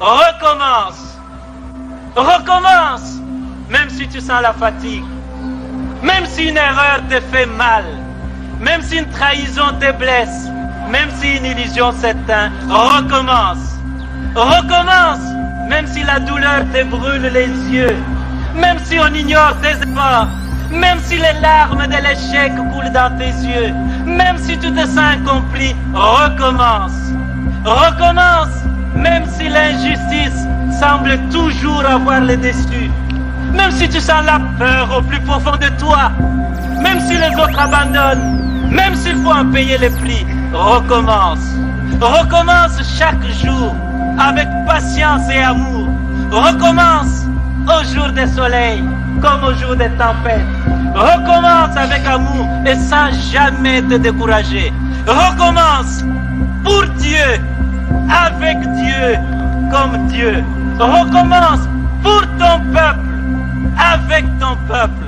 recommence. Recommence. Même si tu sens la fatigue. Même si une erreur te fait mal. Même si une trahison te blesse. Même si une illusion s'éteint. Recommence. Recommence. Même si la douleur te brûle les yeux. Même si on ignore tes efforts. Même si les larmes de l'échec coulent dans tes yeux. Même si tu te sens incompris. Recommence. Recommence. Même si l'injustice semble toujours avoir le dessus. Même si tu sens la peur au plus profond de toi. Même si les autres abandonnent. Même s'il faut en payer les prix. Recommence. Recommence chaque jour avec patience et amour. Recommence au jour des soleils comme au jour des tempêtes. Recommence avec amour et sans jamais te décourager. Recommence pour Dieu, avec Dieu, comme Dieu. Recommence pour ton peuple, avec ton peuple.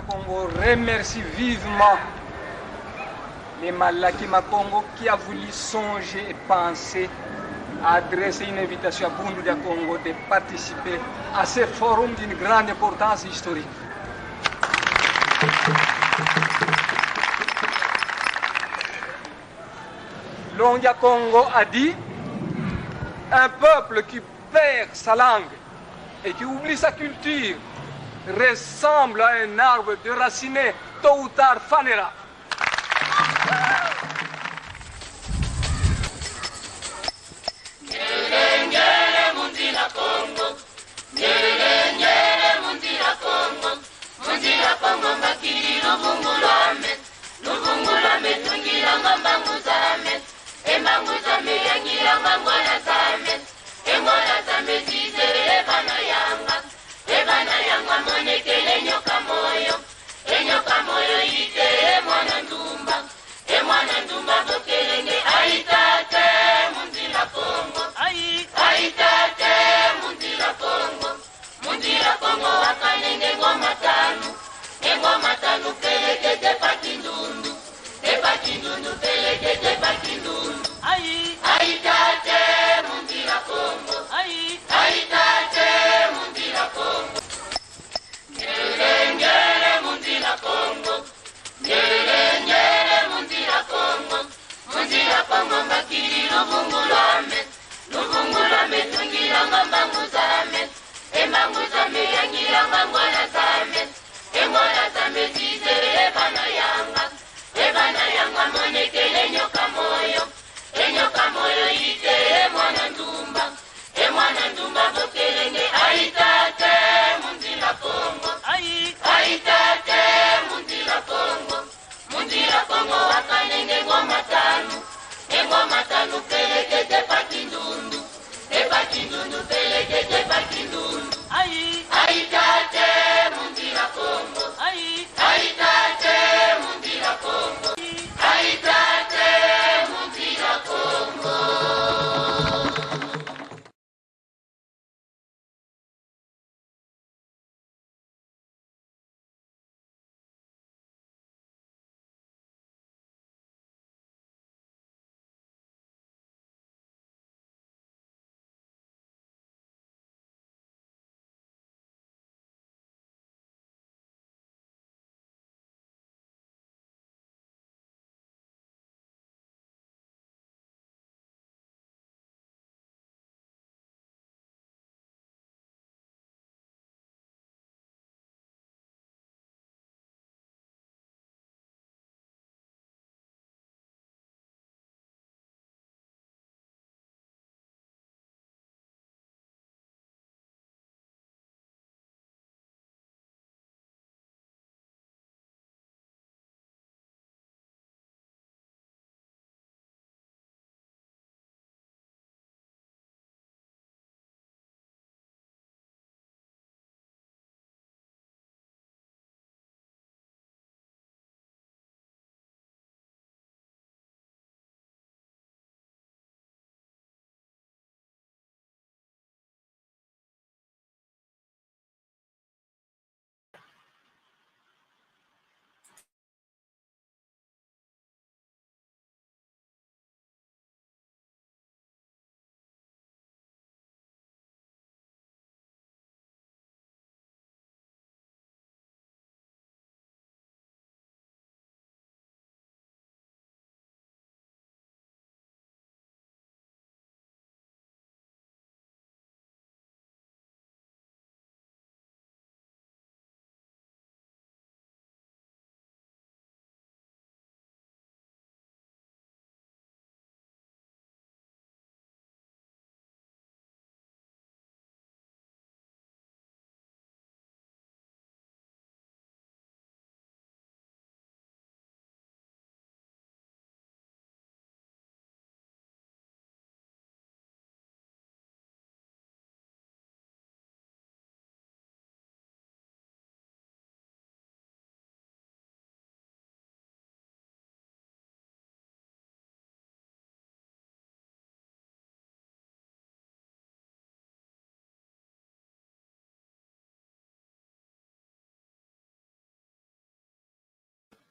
Congo remercie vivement les Malakima Congo qui a voulu songer et penser à adresser une invitation à Bundu de Congo de participer à ce forum d'une grande importance historique. Longia Congo a dit: un peuple qui perd sa langue et qui oublie sa culture ressemble à un arbre déraciné, tôt ou tard fanera.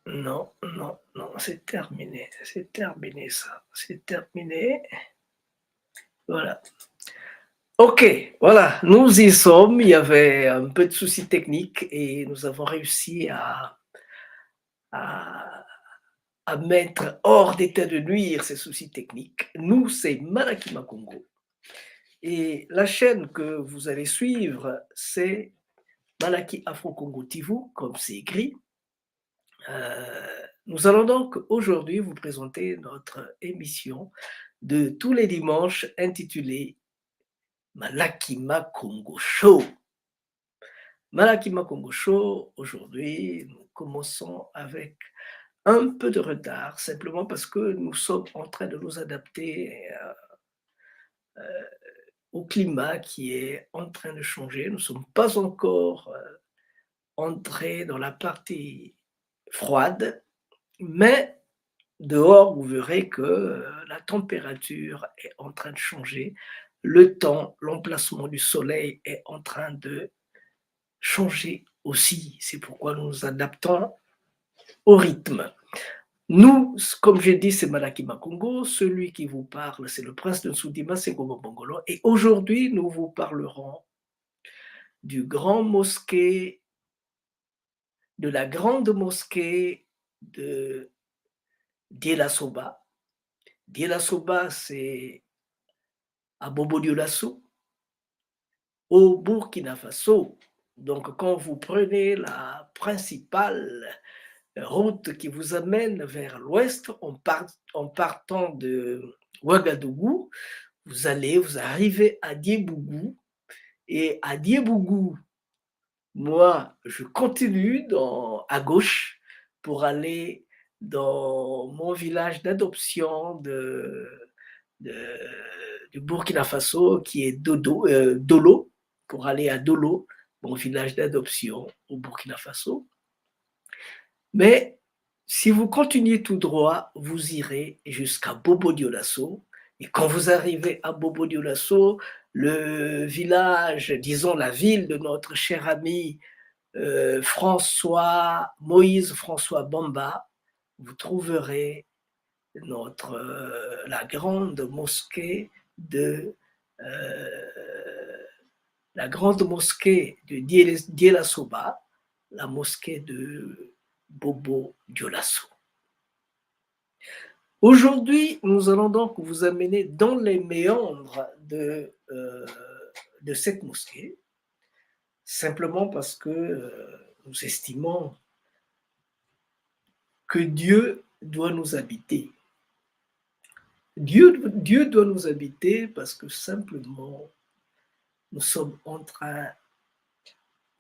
Non, non, non, c'est terminé ça, c'est terminé. Voilà. Ok, voilà, nous y sommes. Il y avait un peu de soucis techniques et nous avons réussi à, à mettre hors d'état de nuire ces soucis techniques. Nous, c'est Malakima Congo. Et la chaîne que vous allez suivre, c'est Malaki Afro-Congo TV, comme c'est écrit. Nous allons donc aujourd'hui vous présenter notre émission de tous les dimanches intitulée Malakima Congo Show. Malakima Congo Show, aujourd'hui, nous commençons avec un peu de retard, simplement parce que nous sommes en train de nous adapter au climat qui est en train de changer. Nous ne sommes pas encore entrés dans la partie froide, mais dehors, vous verrez que la température est en train de changer. Le temps, l'emplacement du soleil est en train de changer aussi. C'est pourquoi nous nous adaptons au rythme. Nous, comme j'ai dit, c'est Malakima Congo. Celui qui vous parle, c'est le prince de Nsoudima, c'est Gobo Bongolo. Et aujourd'hui, nous vous parlerons du grand mosquée, de la grande mosquée de Diela Soba. Diela Soba, c'est à Bobo Dioulasso, au Burkina Faso. Donc, quand vous prenez la principale route qui vous amène vers l'ouest, en partant de Ouagadougou, vous arrivez à Diebougou. Et à Diebougou, moi, je continue à gauche pour aller dans mon village d'adoption du Burkina Faso, qui est Dolo, pour aller à Dolo, mon village d'adoption au Burkina Faso. Mais si vous continuez tout droit, vous irez jusqu'à Bobo Dioulasso. Et quand vous arrivez à Bobo Dioulasso, le village, disons la ville de notre cher ami Moïse François Bamba, vous trouverez la grande mosquée de Diela Soba, la mosquée de Bobo Dioulasso. Aujourd'hui, nous allons donc vous amener dans les méandres de cette mosquée, simplement parce que nous estimons que Dieu doit nous habiter. Dieu doit nous habiter parce que simplement, nous sommes en train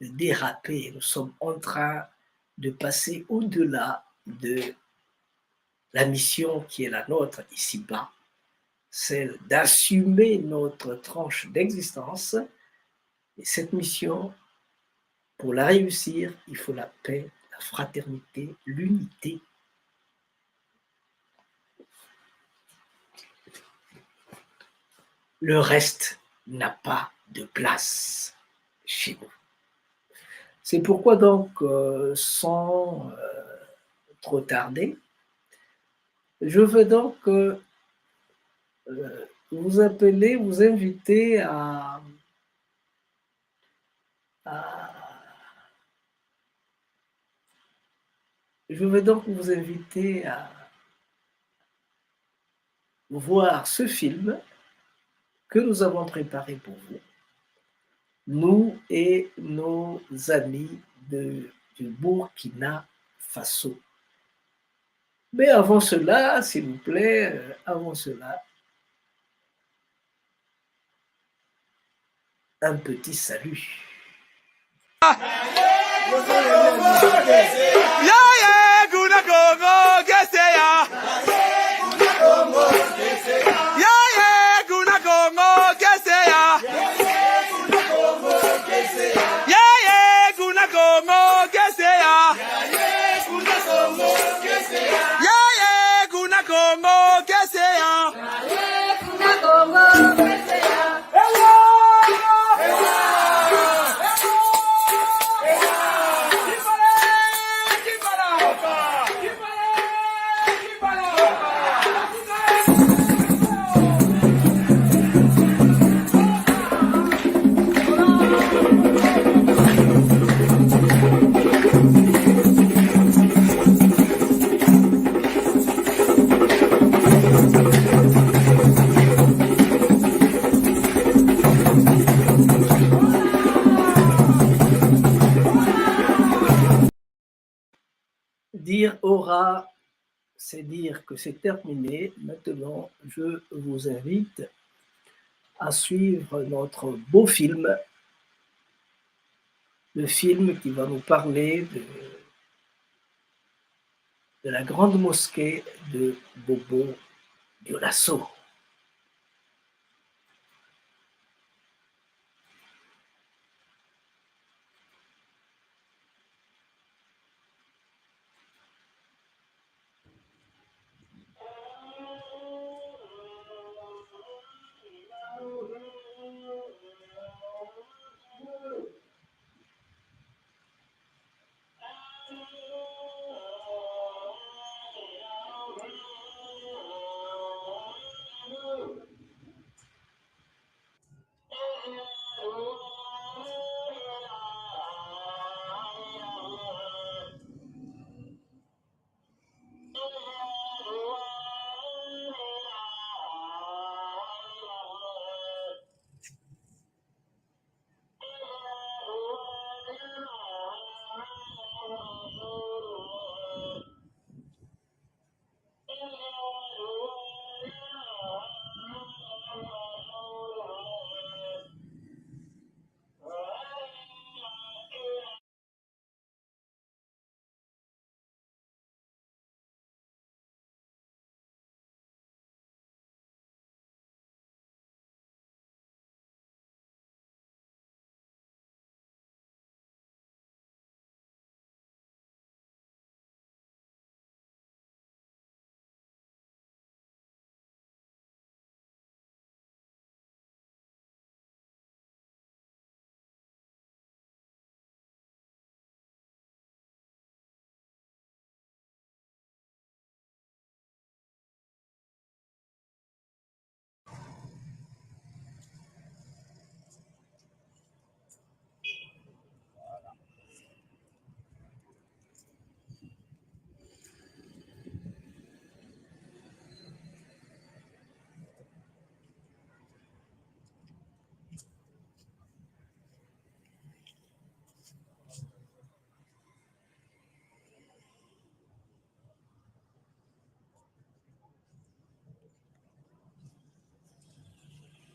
de déraper, nous sommes en train de passer au-delà de la mission qui est la nôtre ici-bas, celle d'assumer notre tranche d'existence. Et cette mission, pour la réussir, il faut la paix, la fraternité, l'unité. Le reste n'a pas de place chez nous. C'est pourquoi donc, sans trop tarder, je veux donc vous inviter à voir ce film que nous avons préparé pour vous, nous et nos amis du Burkina Faso. Mais avant cela, s'il vous plaît, un petit salut. dire aura, c'est dire que c'est terminé. Maintenant, je vous invite à suivre notre beau film, le film qui va nous parler de la grande mosquée de Bobo Dioulasso.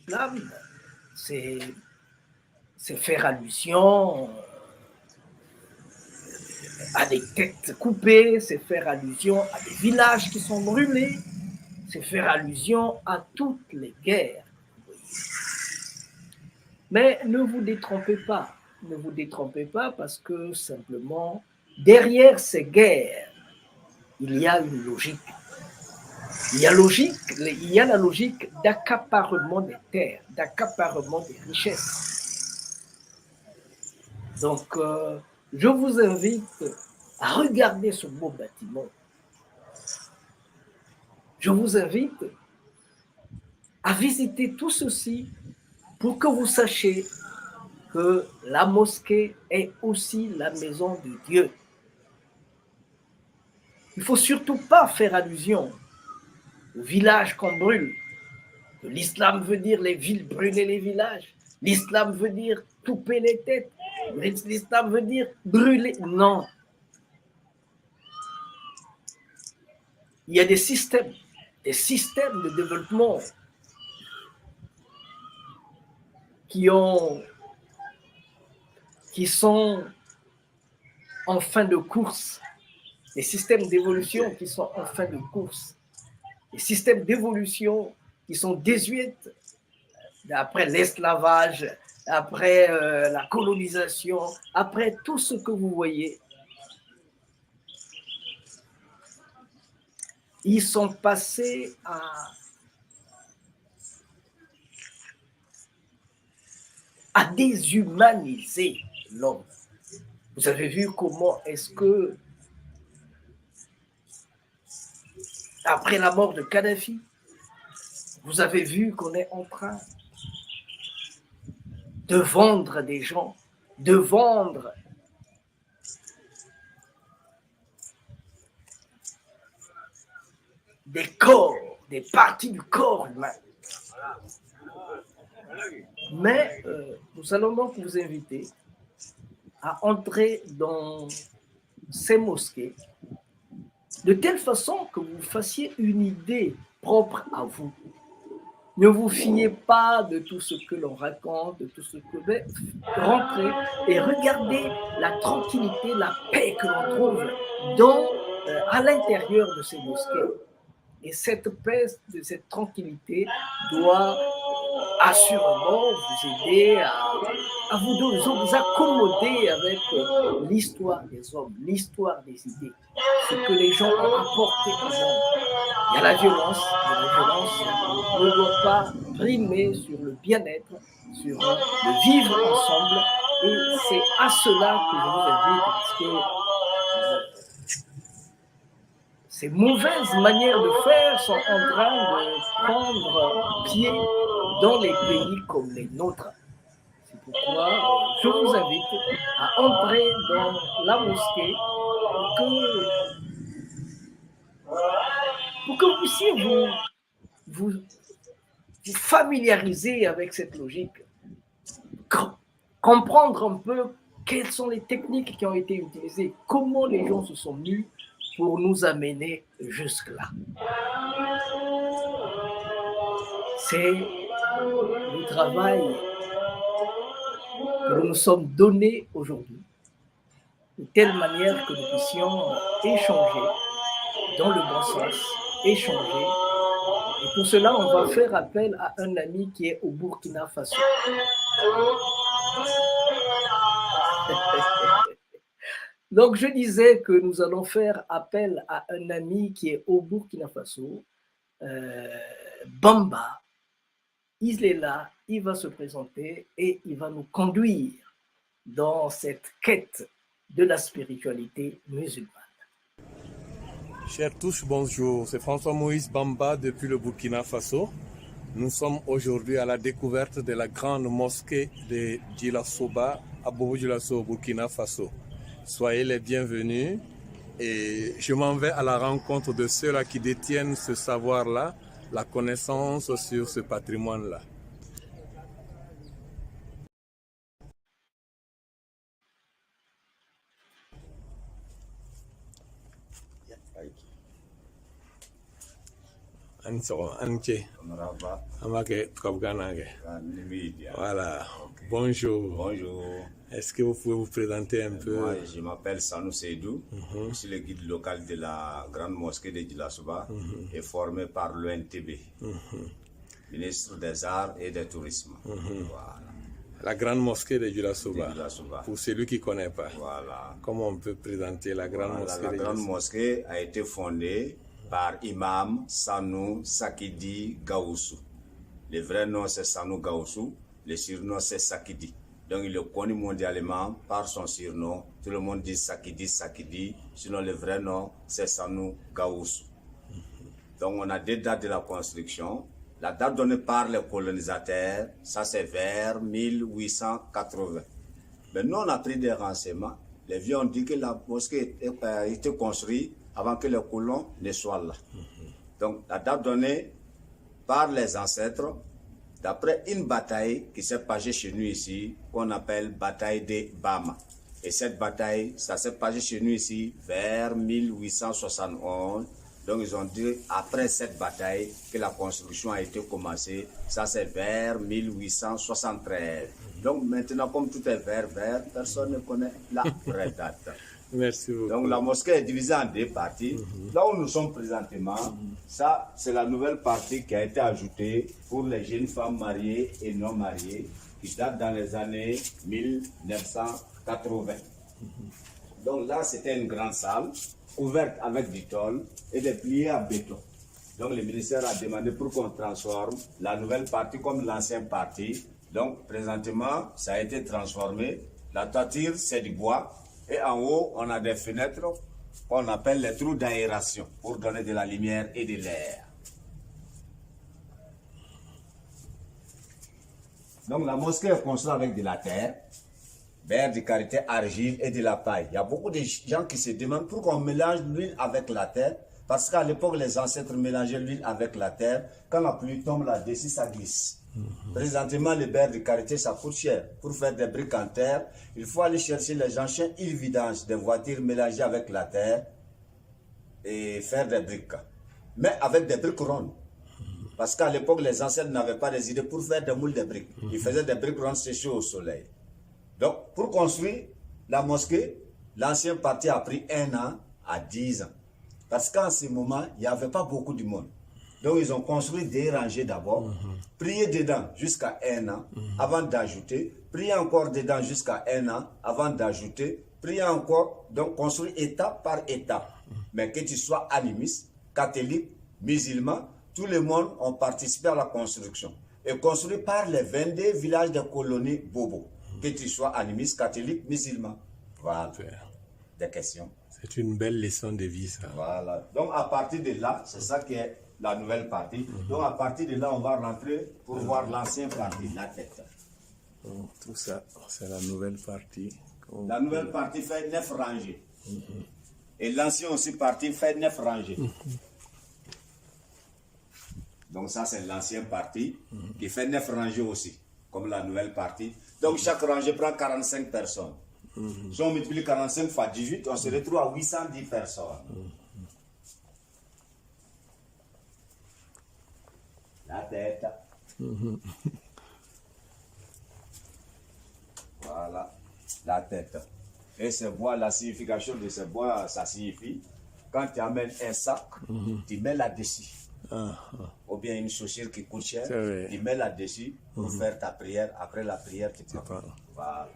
L'islam, c'est faire allusion à des têtes coupées, c'est faire allusion à des villages qui sont brûlés, c'est faire allusion à toutes les guerres. Mais ne vous détrompez pas, ne vous détrompez pas parce que simplement, derrière ces guerres, il y a une logique. Il y a la logique d'accaparement des terres, d'accaparement des richesses. Donc, je vous invite à regarder ce beau bâtiment. Je vous invite à visiter tout ceci pour que vous sachiez que la mosquée est aussi la maison de Dieu. Il ne faut surtout pas faire allusion au village qu'on brûle. L'islam veut dire les villes, brûler les villages. L'islam veut dire couper les têtes. L'islam veut dire brûler. Non. Il y a des systèmes de développement qui sont en fin de course. Des systèmes d'évolution qui sont en fin de course. Des systèmes d'évolution qui sont désuets après l'esclavage, après la colonisation, après tout ce que vous voyez. Ils sont passés à déshumaniser l'homme. Vous avez vu comment est-ce que, après la mort de Kadhafi, vous avez vu qu'on est en train de vendre des gens, de vendre des corps, des parties du corps humain. Mais nous allons donc vous inviter à entrer dans ces mosquées de telle façon que vous fassiez une idée propre à vous. Ne vous fiez pas de tout ce que l'on raconte, de tout ce que vous rentrez et regardez la tranquillité, la paix que l'on trouve à l'intérieur de ces mosquées. Et cette paix, cette tranquillité doit assurément vous aider à vous accommoder avec l'histoire des hommes, l'histoire des idées, ce que les gens ont apporté au monde. Il y a la violence, ne doit pas primer sur le bien-être, sur le vivre ensemble, et c'est à cela que je vous invite, parce que ces mauvaises manières de faire sont en train de prendre pied dans les pays comme les nôtres. C'est pourquoi je vous invite à entrer dans la mosquée pour que vous puissiez vous familiariser avec cette logique, comprendre un peu quelles sont les techniques qui ont été utilisées, comment les gens se sont mus pour nous amener jusque-là. C'est le travail que nous nous sommes donnés aujourd'hui, de telle manière que nous puissions échanger dans le bon sens, échanger. Et pour cela, on va faire appel à un ami qui est au Burkina Faso. Donc, je disais que nous allons faire appel à un ami qui est au Burkina Faso, Bamba. Il est là, il va se présenter et il va nous conduire dans cette quête de la spiritualité musulmane. Chers tous, bonjour. C'est François-Moïse Bamba depuis le Burkina Faso. Nous sommes aujourd'hui à la découverte de la grande mosquée de Djilasoba à Bobo-Dioulasso, au Burkina Faso. Soyez les bienvenus et je m'en vais à la rencontre de ceux-là qui détiennent ce savoir-là, la connaissance sur ce patrimoine-là. Voilà. Bonjour. Bonjour. Est-ce que vous pouvez vous présenter un peu? Moi, je m'appelle Sanou Seydou. Je suis le guide local de la grande mosquée de Djilasoba et formé par l'ONTB, ministre des Arts et du Tourisme. Voilà. La grande mosquée de Djilasoba. Pour celui qui ne connaît pas. Voilà. Comment on peut présenter la grande mosquée de Djilasoba? La grande mosquée a été fondée par Imam Sanou Sakidi Gaoussou. Le vrai nom c'est Sanou Gaoussou, le surnom c'est Sakidi. Donc il est connu mondialement par son surnom. Tout le monde dit Sakidi, Sakidi. Sinon le vrai nom c'est Sanou Gaoussou. Donc on a deux dates de la construction. La date donnée par les colonisateurs, ça c'est vers 1880. Mais nous on a pris des renseignements. Les vieux ont dit que la mosquée a été construite avant que les colons ne soient là. Donc la date donnée par les ancêtres, d'après une bataille qui s'est passée chez nous ici, qu'on appelle bataille de Bama. Et cette bataille, ça s'est passé chez nous ici vers 1871. Donc ils ont dit après cette bataille que la construction a été commencée. Ça c'est vers 1873. Donc maintenant comme tout est vert, personne ne connaît la vraie date. Merci beaucoup. Donc la mosquée est divisée en deux parties. Là où nous sommes présentement, ça c'est la nouvelle partie qui a été ajoutée pour les jeunes femmes mariées et non mariées qui date dans les années 1980. Donc là c'était une grande salle couverte avec du tôle et des pliés en béton. Donc le ministère a demandé pour qu'on transforme la nouvelle partie comme l'ancienne partie. Donc présentement ça a été transformé. La toiture c'est du bois. Et en haut, on a des fenêtres qu'on appelle les trous d'aération pour donner de la lumière et de l'air. Donc la mosquée est construite avec de la terre, verre de karité, argile et de la paille. Il y a beaucoup de gens qui se demandent pourquoi on mélange l'huile avec la terre. Parce qu'à l'époque, les ancêtres mélangeaient l'huile avec la terre. Quand la pluie tombe là-dessus, ça glisse. Présentement, le beurre de karité, ça coûte cher. Pour faire des briques en terre, il faut aller chercher les engins, ils vidange des voitures mélangées avec la terre. et faire des briques. Mais avec des briques rondes. Parce qu'à l'époque, les ancêtres n'avaient pas des idées pour faire des moules de briques. Ils faisaient des briques rondes séchées au soleil. Donc, pour construire la mosquée, l'ancien parti a pris 1 an à 10 ans. Parce qu'en ce moment, il n'y avait pas beaucoup de monde. Donc, ils ont construit des rangées d'abord, prié dedans jusqu'à 1 an avant d'ajouter, prié encore dedans jusqu'à 1 an avant d'ajouter, prié encore, donc construire étape par étape. Mais que tu sois animiste, catholique, musulman, tout le monde ont participé à la construction. Et construit par les 22 villages de colonies Bobo. Que tu sois animiste, catholique, musulman. Voilà. Des questions. C'est une belle leçon de vie, ça. Voilà. Donc, à partir de là, c'est ça qui est la nouvelle partie. Donc, à partir de là, on va rentrer pour voir l'ancienne partie, la tête. Donc, tout ça, c'est la nouvelle partie. La nouvelle partie fait 9 rangées. Et l'ancien aussi partie fait 9 rangées. Donc, ça, c'est l'ancienne partie qui fait 9 rangées aussi, comme la nouvelle partie. Donc, chaque rangée prend 45 personnes. Si on multiplie 45 fois 18, on se retrouve à 810 personnes. La tête. Voilà, la tête. Et ces bois, la signification de ces bois, ça signifie, quand tu amènes un sac, tu mets là-dessus. Ou bien une chaussure qui coûte cher, tu mets là-dessus pour faire ta prière. Après la prière, tu prends. Voilà.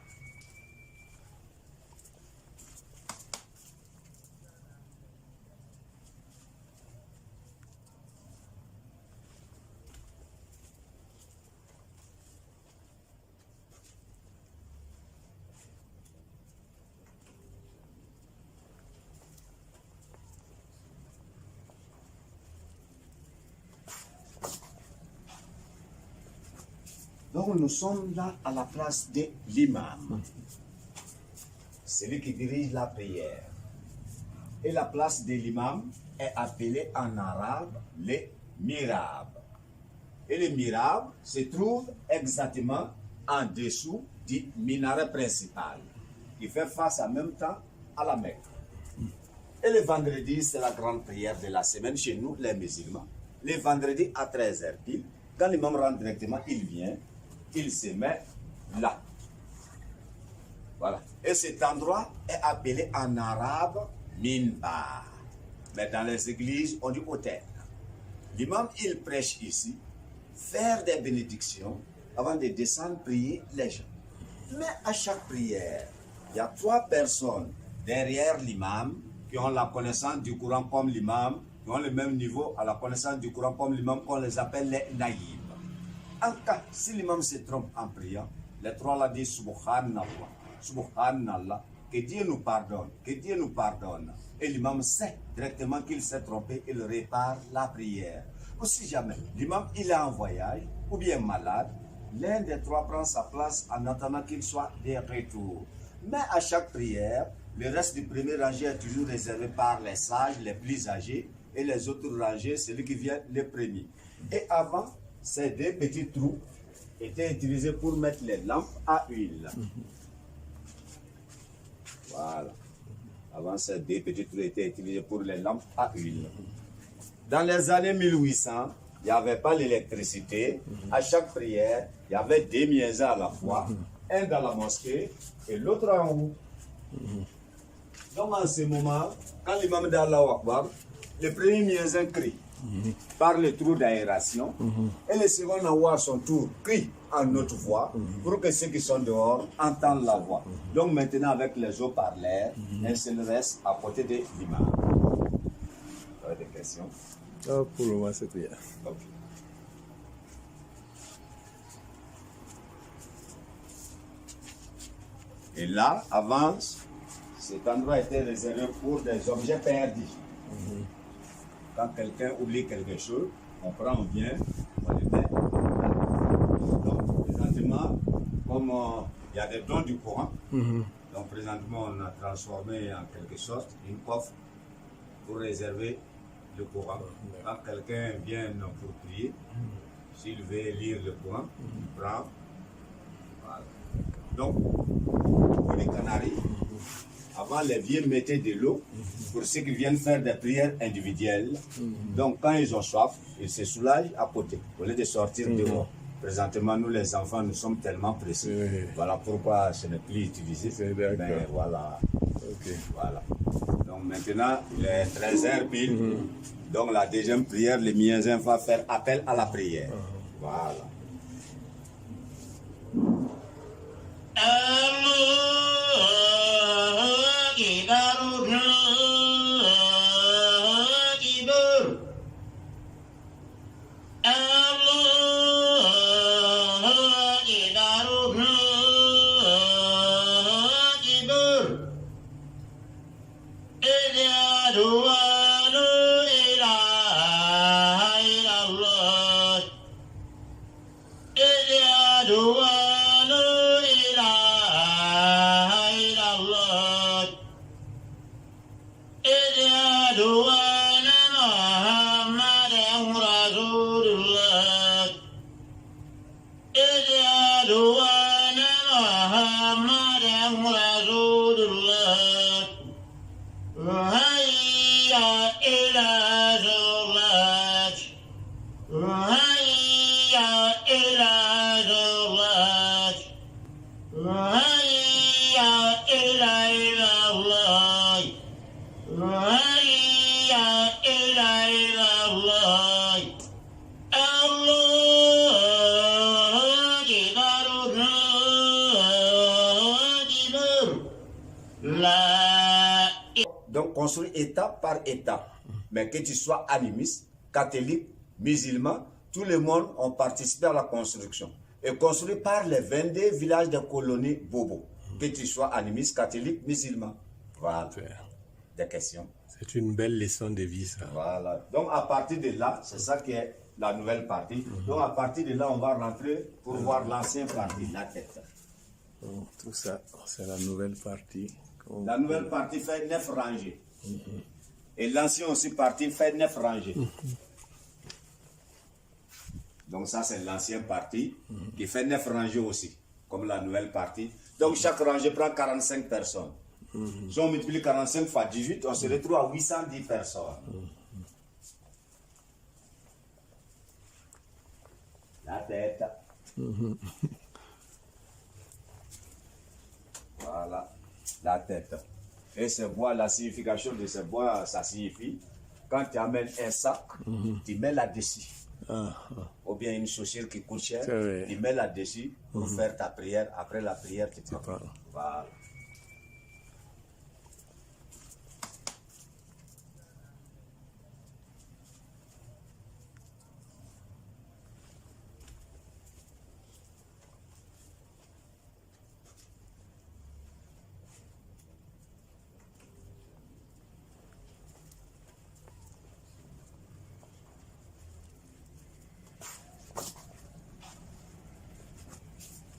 Donc nous sommes là à la place de l'imam, celui qui dirige la prière. Et la place de l'imam est appelée en arabe le mirab. Et le mirab se trouve exactement en dessous du minaret principal, qui fait face en même temps à la Mecque. Et le vendredi, c'est la grande prière de la semaine chez nous, les musulmans. Le vendredi à 13h pile, quand l'imam rentre directement, il vient. Il se met là. Voilà. Et cet endroit est appelé en arabe minbar. Mais dans les églises, on dit autel. L'imam, il prêche ici, faire des bénédictions avant de descendre prier les gens. Mais à chaque prière, il y a 3 personnes derrière l'imam qui ont la connaissance du Coran comme l'imam, qui ont le même niveau à la connaissance du Coran comme l'imam, qu'on les appelle les naïbs. En cas, si l'imam se trompe en priant, les 3 là disent Subhanallah, Subhanallah, que Dieu nous pardonne, que Dieu nous pardonne. Et l'imam sait directement qu'il s'est trompé, il répare la prière. Ou si jamais l'imam il est en voyage ou bien malade, l'un des 3 prend sa place en attendant qu'il soit de retour. Mais à chaque prière, le reste du premier rangée est toujours réservé par les sages, les plus âgés, et les autres rangées, celui qui vient le premier. Et avant, ces 2 petits trous étaient utilisés pour mettre les lampes à huile. Voilà. Avant, ces 2 petits trous étaient utilisés pour les lampes à huile. Dans les années 1800, il n'y avait pas l'électricité. À chaque prière, il y avait 2 muezzins à la fois. Un dans la mosquée et l'autre en haut. Donc en ce moment, quand l'imam d'Allah Akbar, le premier muezzin crie par le trou d'aération et le second en haut à son tour crie en haute voix pour que ceux qui sont dehors entendent la voix. Donc maintenant avec les haut-parleurs, un seul reste à côté de l'imam. Vous avez des questions? Oh, pour le moment, c'est bien. Ok. Et là, avant, cet endroit était réservé pour des objets perdus. Quand quelqu'un oublie quelque chose, on prend, on vient, on le met. Donc, présentement, comme il y a des dons du Coran, donc présentement, on a transformé en quelque sorte une coffre pour réserver le Coran. Quand quelqu'un vient pour prier, s'il veut lire le Coran, il prend. Voilà. Donc, pour les Canaries, Avant, les vieux mettaient de l'eau pour ceux qui viennent faire des prières individuelles. Donc, quand ils ont soif, ils se soulagent à côté, au lieu de sortir dehors. Présentement, nous, les enfants, nous sommes tellement pressés. Voilà pourquoi ce n'est plus utilisé. Mais voilà. Voilà. Donc, maintenant, il est 13h pile. Donc, la deuxième prière, les miens va faire appel à la prière. Voilà. Donc, construit étape par étape. Mais que tu sois animiste, catholique, musulman, tout le monde ont participé à la construction. Et construit par les 22 villages de colonies Bobo. Que tu sois animiste, catholique, musulman. Voilà. Des questions. C'est une belle leçon de vie, ça. Voilà. Donc, à partir de là, c'est ça qui est la nouvelle partie. Donc, à partir de là, on va rentrer pour voir l'ancienne partie, la tête. Donc, tout ça, c'est la nouvelle partie. La nouvelle partie fait 9 rangées. Et l'ancien aussi partie fait 9 rangées. Donc ça c'est l'ancienne partie qui fait 9 rangées aussi, comme la nouvelle partie. Donc chaque rangée prend 45 personnes. Si on multiplie 45 fois 18, on se retrouve à 810 personnes. La tête. Voilà. La tête. Et ces bois, la signification de ces bois, ça signifie, quand tu amènes un sac, tu mets là-dessus. Ou bien une chaussure qui coûte cher, tu mets là-dessus pour faire ta prière. Après la prière, tu te prends. Voilà.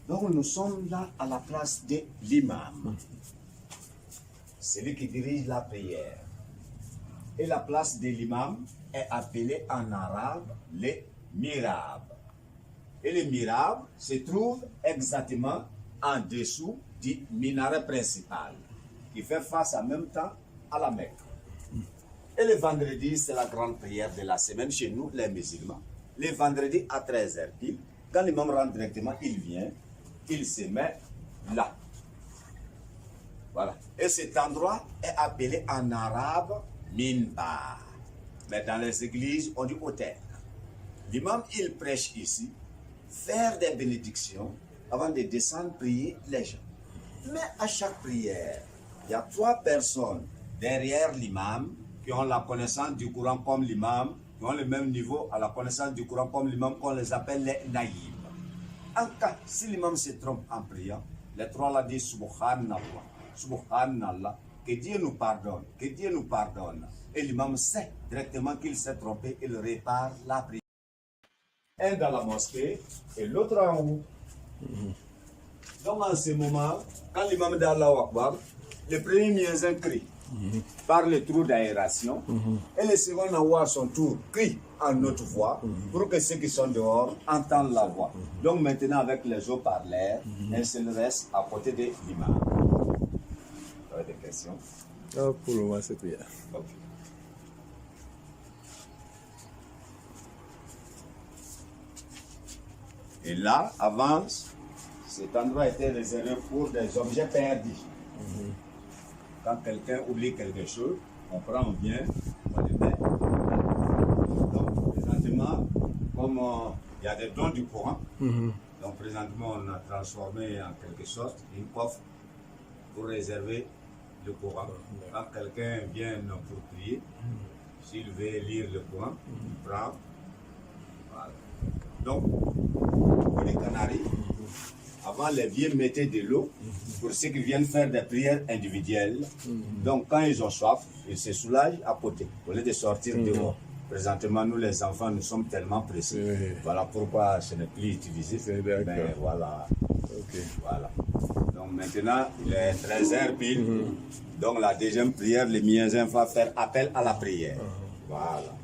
Donc nous sommes là à la place de l'imam, celui qui dirige la prière. Et la place de l'imam est appelée en arabe le mihrab. Et le mihrab se trouve exactement en dessous du minaret principal, qui fait face en même temps à la Mecque. Et le vendredi, c'est la grande prière de la semaine chez nous, les musulmans. Le vendredi à 13h pile, quand l'imam rentre directement, il vient. Il se met là. Voilà. Et cet endroit est appelé en arabe minbar. Mais dans les églises, on dit autel. L'imam, il prêche ici, faire des bénédictions avant de descendre prier les gens. Mais à chaque prière, il y a 3 personnes derrière l'imam qui ont la connaissance du Coran comme l'imam, qui ont le même niveau à la connaissance du Coran comme l'imam, qu'on les appelle les naïbs. En cas, si l'imam se trompe en priant, les 3 là disent Subhanallah, Subhanallah, que Dieu nous pardonne, que Dieu nous pardonne. Et l'imam sait directement qu'il s'est trompé, il répare la prière. Un dans la mosquée et l'autre en haut. Donc en ce moment, quand l'imam d'Allah Akbar, le premier muezzin crie par le trou d'aération et le second en haut à son tour crie en notre voix pour que ceux qui sont dehors entendent la voix. Donc maintenant avec les haut-parleurs, un seul reste à côté de l'imam. questions? Oh, pour le moment, c'est bien. Ok. Et là, avant, cet endroit était réservé pour des objets perdus. Quand quelqu'un oublie quelque chose, on prend, on vient, on le met. Donc, présentement, comme il y a des dons du courant, donc présentement, on a transformé en quelque sorte une coffre pour réserver le courant. Quand quelqu'un vient pour prier, s'il veut lire le courant, il prend. Voilà. Donc, pour les Canaries, avant les vieux mettaient de l'eau pour ceux qui viennent faire des prières individuelles. Donc, quand ils ont soif, ils se soulagent à côté, au lieu de sortir dehors. Présentement, nous les enfants, nous sommes tellement pressés. Voilà pourquoi ce n'est plus utilisé. Mais voilà. Voilà. Donc maintenant, il est 13h pile. Donc la deuxième prière, les miens vont faire appel à la prière. Voilà.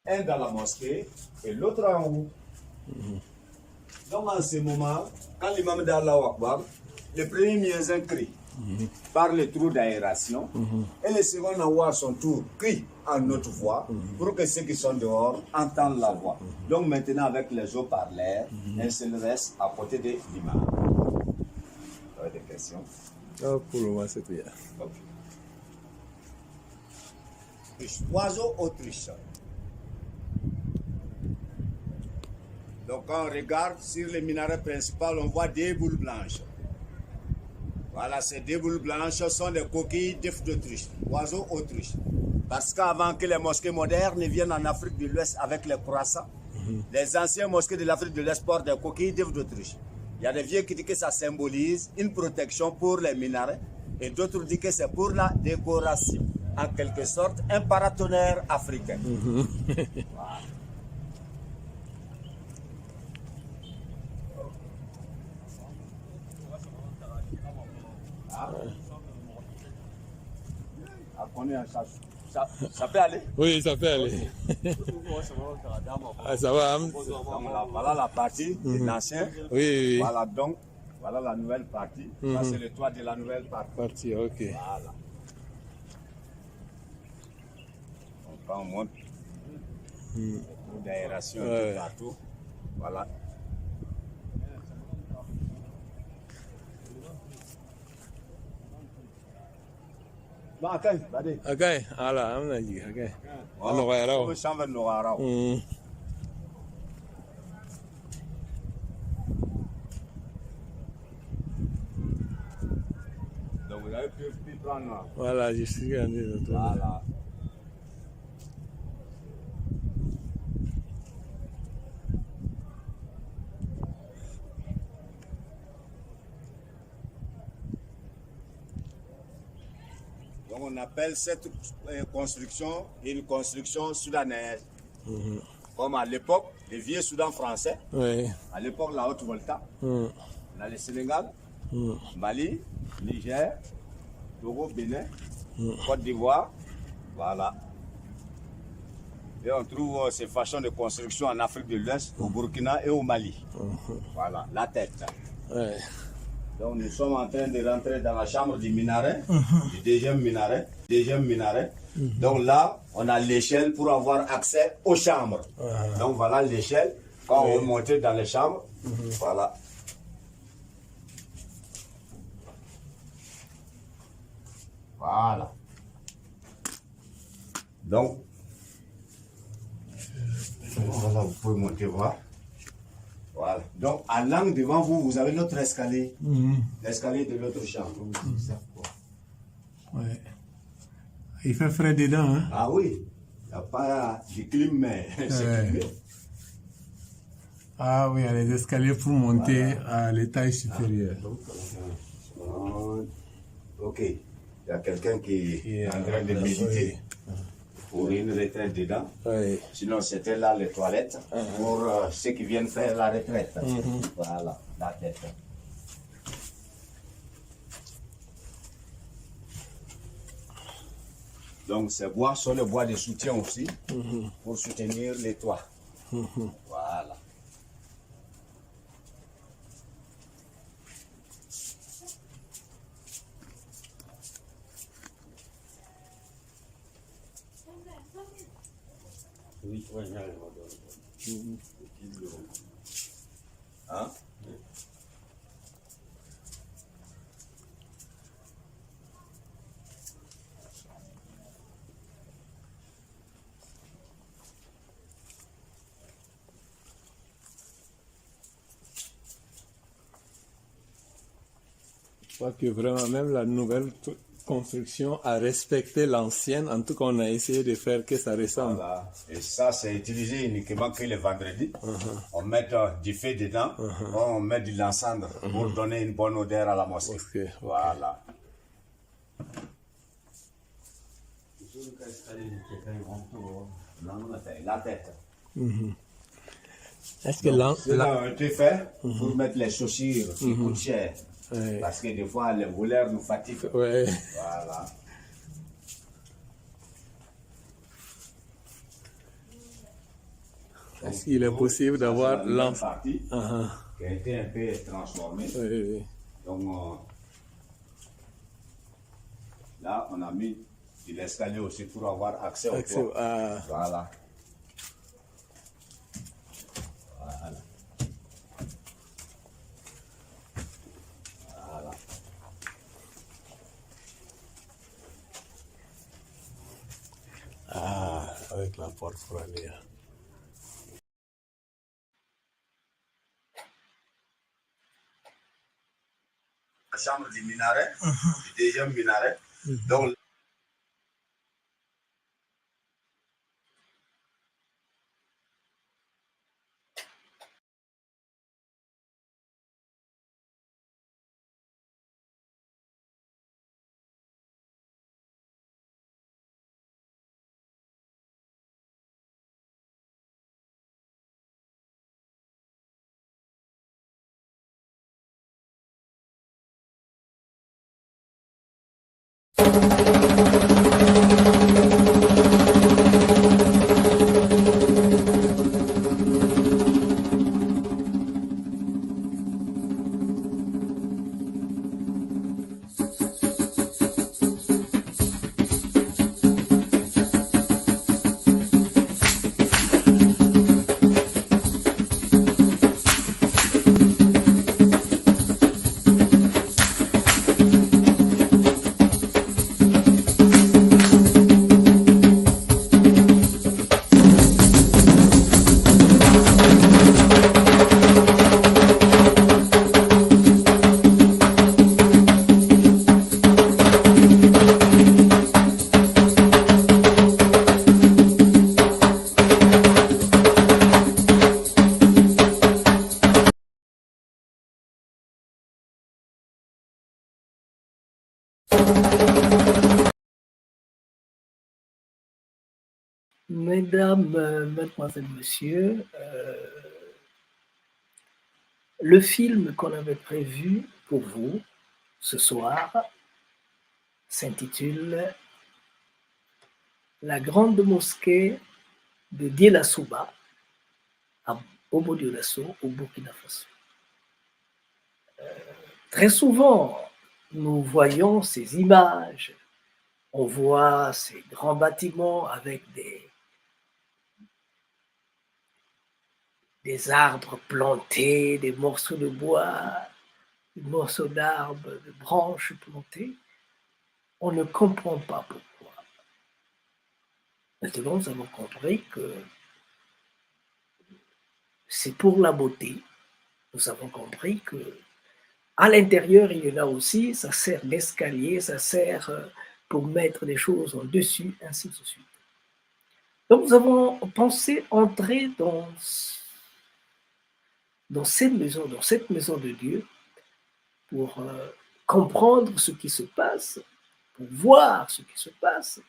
Un dans la mosquée et l'autre en haut. Donc en ce moment, quand l'imam d'Allah Akbar, le premier muezzin crie par le trou d'aération et le second en haut à son tour crie en notre voix pour que ceux qui sont dehors entendent la voix. Donc maintenant avec les haut-parleurs, un seul reste à côté de l'imam. Vous avez des questions? Oh, pour le moment, c'est bien. Okay. Oiseau Autriche. Donc quand on regarde sur le minaret principal, on voit des boules blanches. Voilà, ces deux boules blanches sont des coquilles d'œufs d'Autriche, oiseaux Autriche. Parce qu'avant que les mosquées modernes viennent en Afrique de l'Ouest avec les croissants, les anciens mosquées de l'Afrique de l'Est portent des coquilles d'œufs d'Autriche. Il y a des vieux qui disent que ça symbolise une protection pour les minarets et d'autres disent que c'est pour la décoration. En quelque sorte, un paratonnerre africain. Voilà. Ça peut aller? Oui, ça peut aller. Ah, ça va. Donc là, voilà la partie de l'ancien. Oui. Voilà donc, voilà la nouvelle partie. Ça c'est le toit de la nouvelle partie. Ok. Voilà. Donc quand on monte, d'aération partout. Voilà. Okay, ala, amna ji, okay. Ano kaya raw? Donc vous avez pu prendre. Voilà, je suis allé. Voilà. Donc on appelle cette construction une construction soudanaise. Comme à l'époque, les vieux Soudan français, à l'époque la Haute-Volta, on a le Sénégal, Mali, Niger, Togo, Bénin, Côte d'Ivoire, voilà. Et on trouve ces façons de construction en Afrique de l'Ouest, au Burkina et au Mali. Voilà, la tête. Ouais. Donc nous sommes en train de rentrer dans la chambre du minaret, du deuxième minaret. Donc là, on a l'échelle pour avoir accès aux chambres. Donc voilà l'échelle. Quand on monte dans les chambres, voilà. Voilà. Donc, voilà, vous pouvez monter voir. Voilà. Donc, à l'angle devant vous, vous avez l'autre escalier. L'escalier de l'autre chambre. Ouais. Il fait frais dedans, hein? Ah oui. Il n'y a pas de clim, mais c'est climé. Ah oui, il y a les escaliers pour monter à l'étage supérieur. Ok. Il y a quelqu'un qui est en train de méditer pour une retraite dedans. Oui. Sinon, c'était là les toilettes pour ceux qui viennent faire la retraite. Voilà, la tête. Donc, ces bois sont les bois de soutien aussi pour soutenir les toits. Voilà. Hein? Je crois que vraiment même la nouvelle construction a respecté l'ancienne. En tout cas, on a essayé de faire que ça ressemble. Voilà. Et ça, c'est utilisé uniquement que le vendredi. On met du feu dedans, on met de l'encens pour donner une bonne odeur à la mosquée. Ok. Voilà. La tête. Est-ce que Cela a été fait pour mettre les chaussures qui coûtent cher. Ouais. Parce que des fois, les voleurs nous fatiguent. Ouais. Voilà. Est-ce qu'il est possible d'avoir l'enfant l'enfant? qui a été un peu transformée. Oui. Donc, là, on a mis de l'escalier aussi pour avoir accès au toit. Ah. Voilà. Voilà. Voilà. Ah, avec la porte fourragère. La chambre du minaret, du deuxième minaret. Donc, Mesdames, Mademoiselles, Messieurs, le film qu'on avait prévu pour vous ce soir s'intitule La grande mosquée de Dila Souba à Bobo Dioulasso au Burkina Faso. Très souvent, nous voyons ces images, on voit ces grands bâtiments avec des arbres plantés, des morceaux de bois, des morceaux d'arbres, de branches plantées. On ne comprend pas pourquoi. Maintenant, nous avons compris que c'est pour la beauté. Nous avons compris que à l'intérieur, il y en a aussi, ça sert d'escalier, ça sert pour mettre des choses en dessus, ainsi de suite. Donc, nous avons pensé entrer dans cette maison de Dieu, pour comprendre ce qui se passe, pour voir ce qui se passe.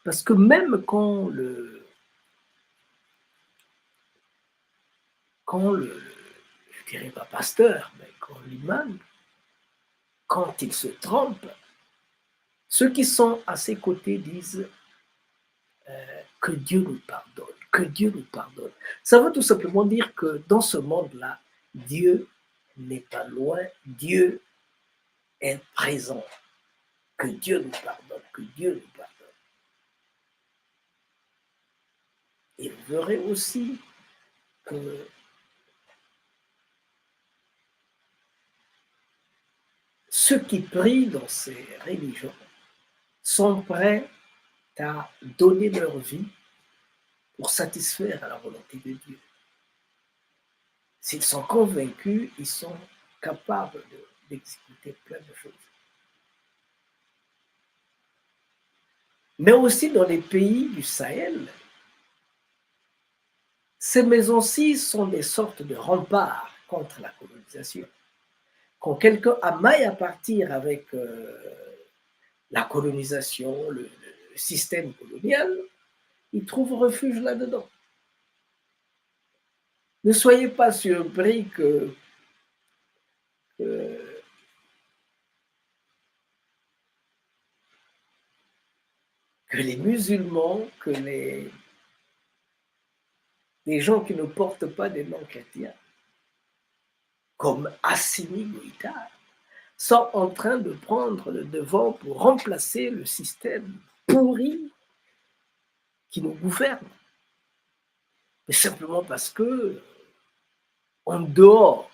Parce que même quand le je dirais pas pasteur, mais quand l'imam, quand il se trompe, ceux qui sont à ses côtés disent que Dieu nous pardonne, que Dieu nous pardonne. Ça veut tout simplement dire que dans ce monde-là, Dieu n'est pas loin, Dieu est présent, que Dieu nous pardonne, que Dieu nous pardonne. Et vous verrez aussi que ceux qui prient dans ces religions sont prêts à donner leur vie pour satisfaire à la volonté de Dieu. S'ils sont convaincus, ils sont capables d'exécuter plein de choses. Mais aussi dans les pays du Sahel, ces maisons-ci sont des sortes de remparts contre la colonisation. Quand quelqu'un a maille à partir avec la colonisation, le système colonial, il trouve refuge là-dedans. Ne soyez pas surpris que les musulmans, que les gens qui ne portent pas des noms chrétiens, comme Assimi Goïta, sont en train de prendre le devant pour remplacer le système pourri qui nous gouverne. Mais simplement parce que, en dehors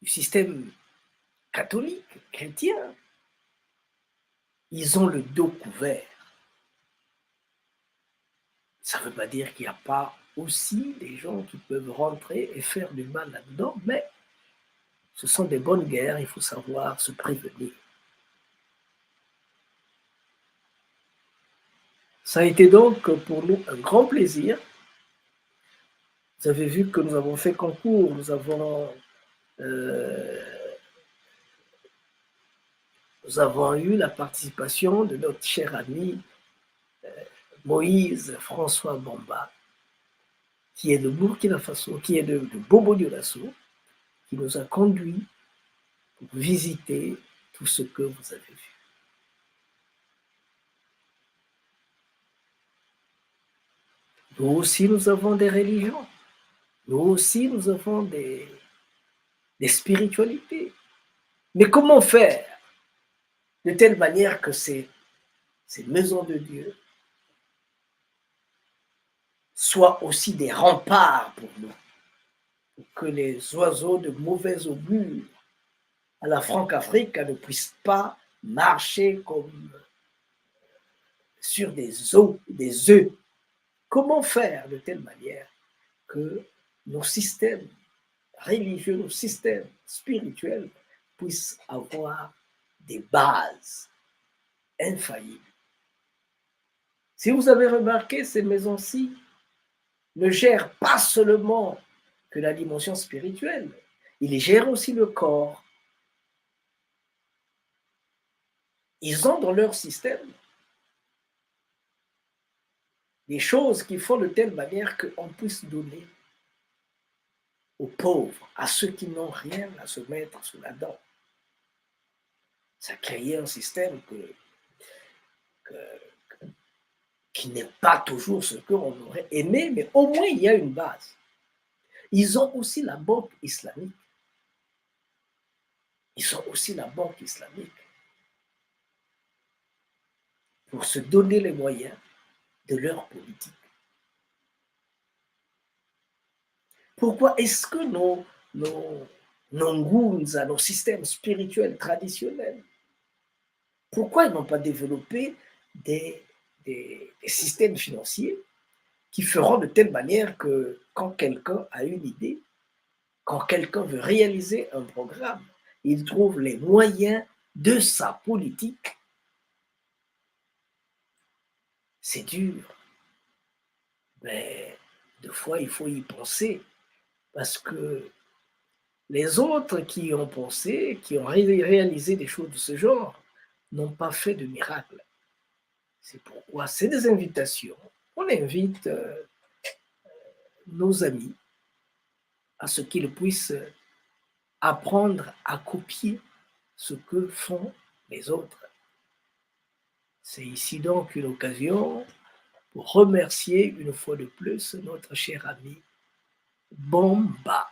du système catholique, chrétien, ils ont le dos couvert. Ça ne veut pas dire qu'il n'y a pas aussi des gens qui peuvent rentrer et faire du mal là-dedans, mais ce sont des bonnes guerres, il faut savoir se prévenir. Ça a été donc pour nous un grand plaisir. Vous avez vu que nous avons fait concours, nous avons eu la participation de notre cher ami Moïse François Bamba, qui est de Burkina Faso, qui est de Bobo Dioulasso, qui nous a conduits pour visiter tout ce que vous avez vu. Nous aussi, nous avons des religions. Nous aussi, nous avons des spiritualités. Mais comment faire de telle manière que ces maisons de Dieu soient aussi des remparts pour nous, pour que les oiseaux de mauvaise augure à la Franc-Afrique ne puissent pas marcher comme sur des œufs. Comment faire de telle manière que nos systèmes religieux, nos systèmes spirituels puissent avoir des bases infaillibles. Si vous avez remarqué, ces maisons-ci ne gèrent pas seulement que la dimension spirituelle, ils gèrent aussi le corps. Ils ont dans leur système des choses qui font de telle manière qu'on puisse donner aux pauvres, à ceux qui n'ont rien à se mettre sous la dent. Ça crée un système qui n'est pas toujours ce qu'on aurait aimé, mais au moins il y a une base. Ils ont aussi la banque islamique. Ils ont aussi la banque islamique pour se donner les moyens de leur politique. Pourquoi est-ce que nos nguns, nos systèmes spirituels traditionnels, pourquoi ils n'ont pas développé des systèmes financiers qui feront de telle manière que quand quelqu'un a une idée, quand quelqu'un veut réaliser un programme, il trouve les moyens de sa politique. C'est dur, mais des fois il faut y penser, parce que les autres qui ont pensé, qui ont réalisé des choses de ce genre, n'ont pas fait de miracle. C'est pourquoi c'est des invitations. On invite nos amis à ce qu'ils puissent apprendre à copier ce que font les autres. C'est ici donc une occasion pour remercier une fois de plus notre cher ami Bamba,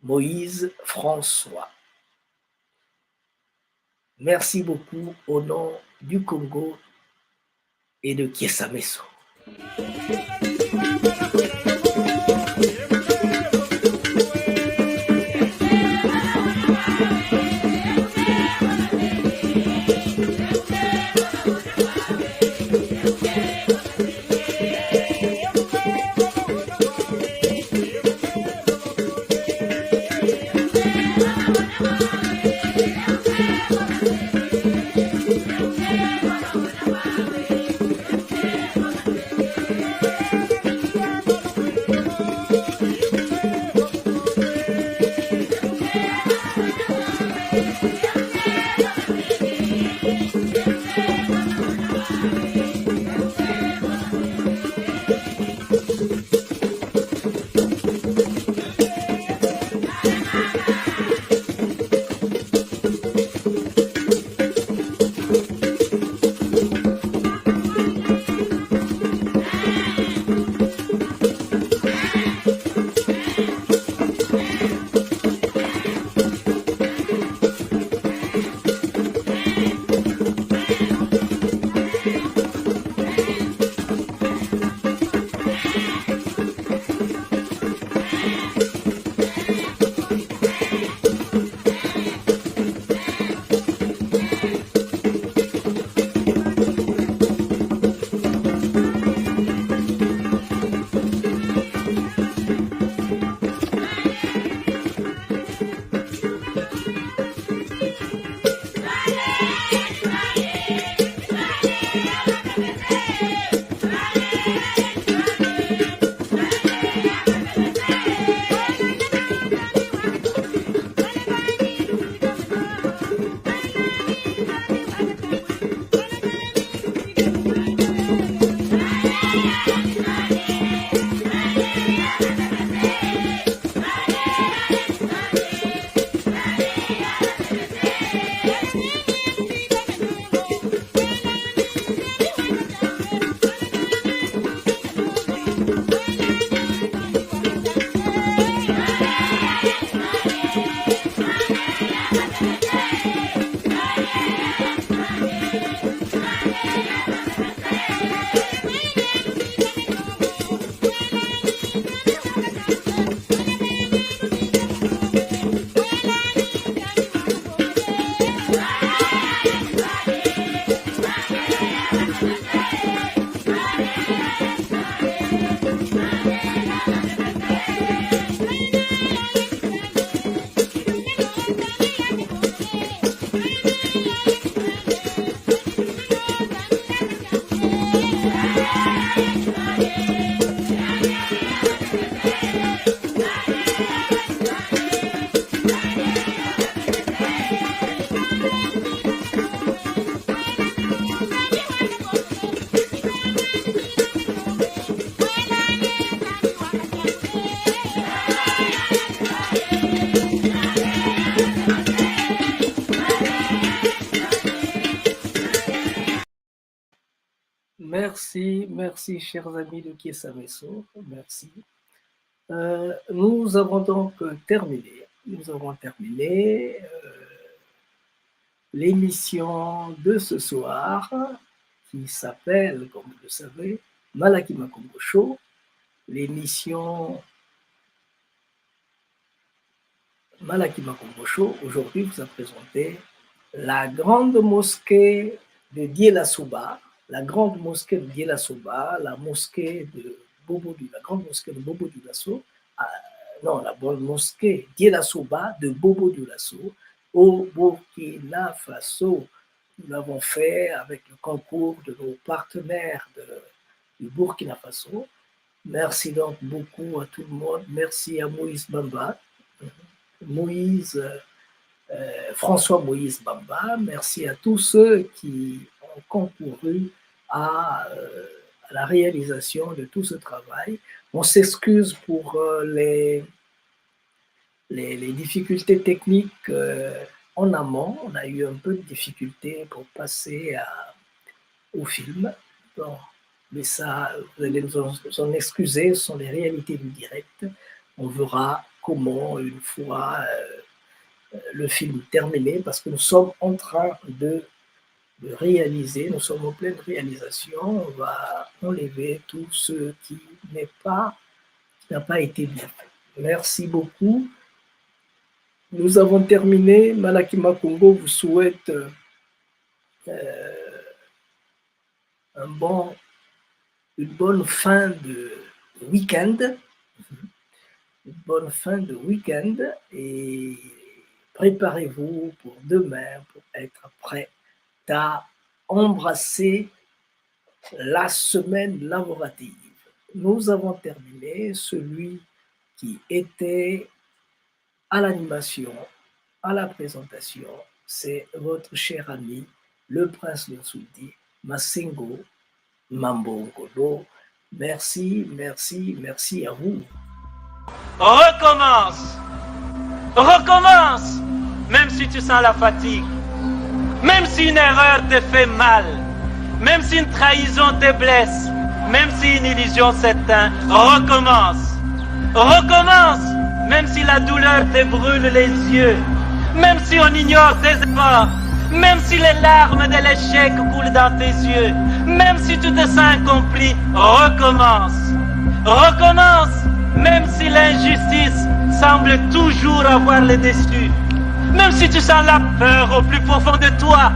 Moïse François. Merci beaucoup au nom du Congo et de Kiesameso. merci, chers amis de Kiesa-Messo, merci. Nous avons donc terminé. Nous avons terminé l'émission de ce soir qui s'appelle, comme vous le savez, Malaki Makombo Show. L'émission Malaki Makombo Show aujourd'hui vous a présenté la grande mosquée de Diela-Souba, la grande mosquée de Diela-Souba, la mosquée de la grande mosquée de Bobo Dioulasso, non, la bonne mosquée Diela-Souba de Bobo Dioulasso au Burkina Faso. Nous l'avons fait avec le concours de nos partenaires du Burkina Faso. Merci donc beaucoup à tout le monde. Merci à Moïse Bamba, François Moïse Bamba. Merci à tous ceux qui ont concouru à la réalisation de tout ce travail. On s'excuse pour les difficultés techniques en amont. On a eu un peu de difficultés pour passer au film. Bon, mais ça, vous allez nous en excuser, ce sont les réalités du direct. On verra comment, une fois le film terminé, parce que nous sommes en train de réaliser, nous sommes en pleine réalisation, on va enlever tout ce qui n'a pas été bien fait. Merci beaucoup. Nous avons terminé. Malaki Makombo vous souhaite une bonne fin de week-end. Une bonne fin de week-end et préparez-vous pour demain pour être prêt à embrasser la semaine laborative. Nous avons terminé. Celui qui était à l'animation, à la présentation, c'est votre cher ami, le prince Lionsoudi, Masengo Mambo Ngolo. Merci, merci, merci à vous. Recommence. Recommence. Même si tu sens la fatigue. Même si une erreur te fait mal. Même si une trahison te blesse. Même si une illusion s'éteint. Recommence. Recommence. Même si la douleur te brûle les yeux. Même si on ignore tes efforts. Même si les larmes de l'échec coulent dans tes yeux. Même si tu te sens incompris. Recommence. Recommence. Même si l'injustice semble toujours avoir le dessus. Même si tu sens la peur au plus profond de toi.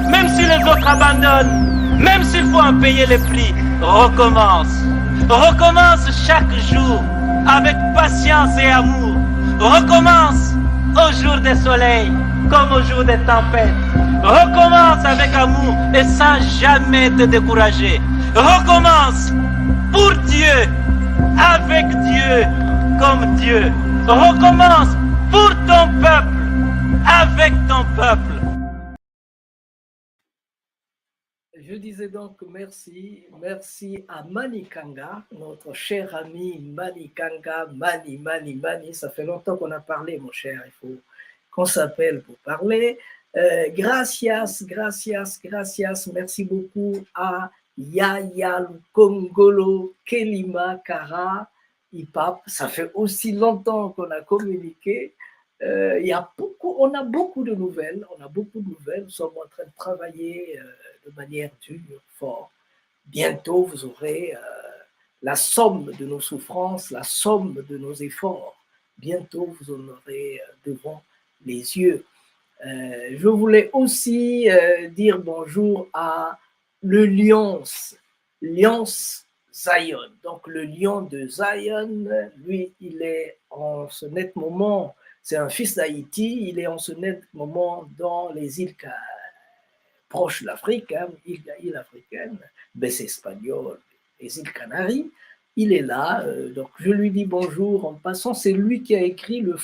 Même si les autres abandonnent. Même s'il faut en payer les prix. Recommence. Recommence chaque jour avec patience et amour. Recommence au jour des soleils comme au jour des tempêtes. Recommence avec amour et sans jamais te décourager. Recommence pour Dieu. Avec Dieu, comme Dieu. Recommence pour ton peuple, avec ton peuple. Je disais donc merci à Manikanga, notre cher ami Manikanga, Mani. Ça fait longtemps qu'on a parlé, mon cher. Il faut qu'on s'appelle pour parler. Gracias. Merci beaucoup à Yaya Kongolo, Kelima, Kara, Ipap. Ça fait aussi longtemps qu'on a communiqué. On a beaucoup de nouvelles. Nous sommes en train de travailler de manière dure, fort. Bientôt, vous aurez la somme de nos souffrances, la somme de nos efforts. Bientôt, vous en aurez devant les yeux. Je voulais aussi dire bonjour à le Lion Zion. Donc, le lion de Zion, lui, il est en ce net moment, c'est un fils d'Haïti, il est en ce net moment dans les îles proches de l'Afrique, îles africaines, baisse espagnole, les îles Canaries. Il est là, donc je lui dis bonjour en passant. C'est lui qui a écrit le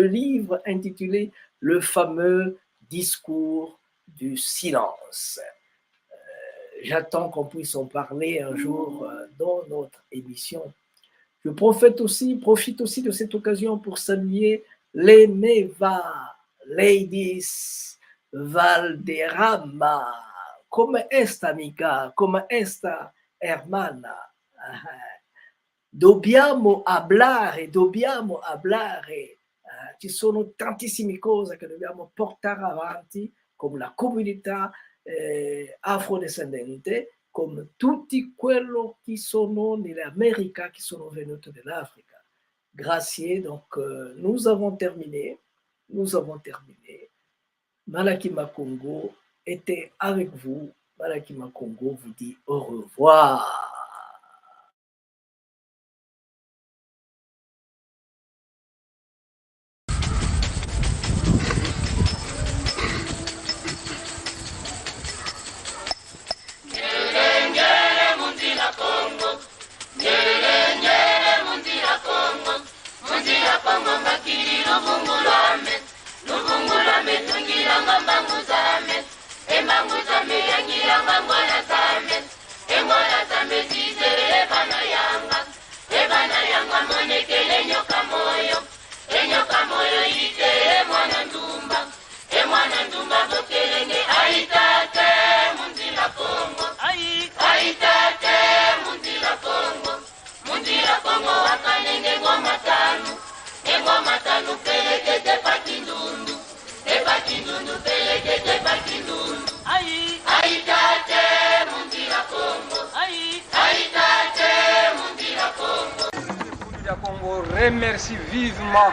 livre intitulé Le fameux discours du silence. J'attends qu'on puisse en parler un jour dans notre émission. Je profite aussi de cette occasion pour saluer les Neva Ladies Valderrama. Come esta, amica? Come esta? hermana, dobbiamo hablare, ci sono tantissime cose che dobbiamo portare avanti come la comunità afrodescendente, come tutti quelli che sono nell'America, qui sono venuti dell'Africa. Grazie, donc nous avons terminé. Malachi Makongo était avec vous. Malachi Makongo vous dit au revoir. Congo remercie vivement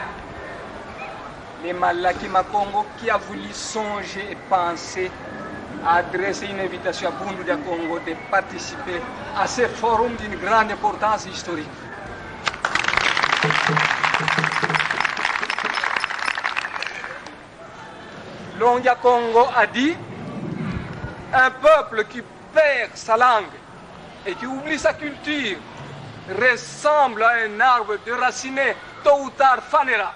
les Malaki Makongo qui a voulu songer et penser à adresser une invitation à Bundu de Congo de participer à ce forum d'une grande importance historique. Longia Congo a dit: un peuple qui perd sa langue et qui oublie sa culture ressemble à un arbre déraciné, tôt ou tard fanera.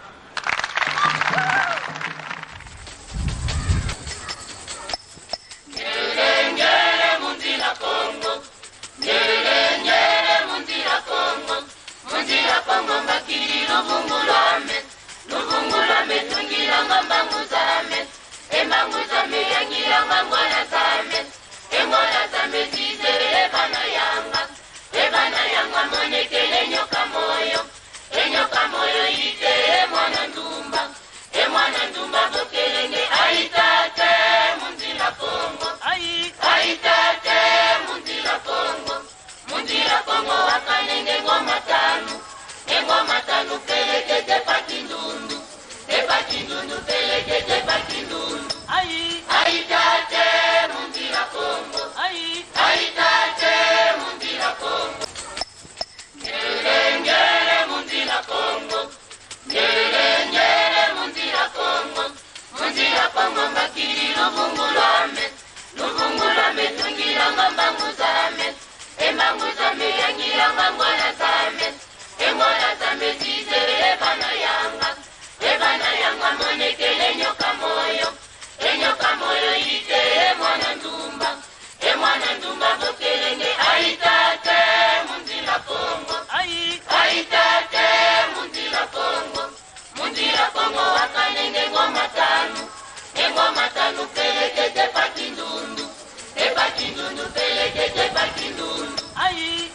Aïe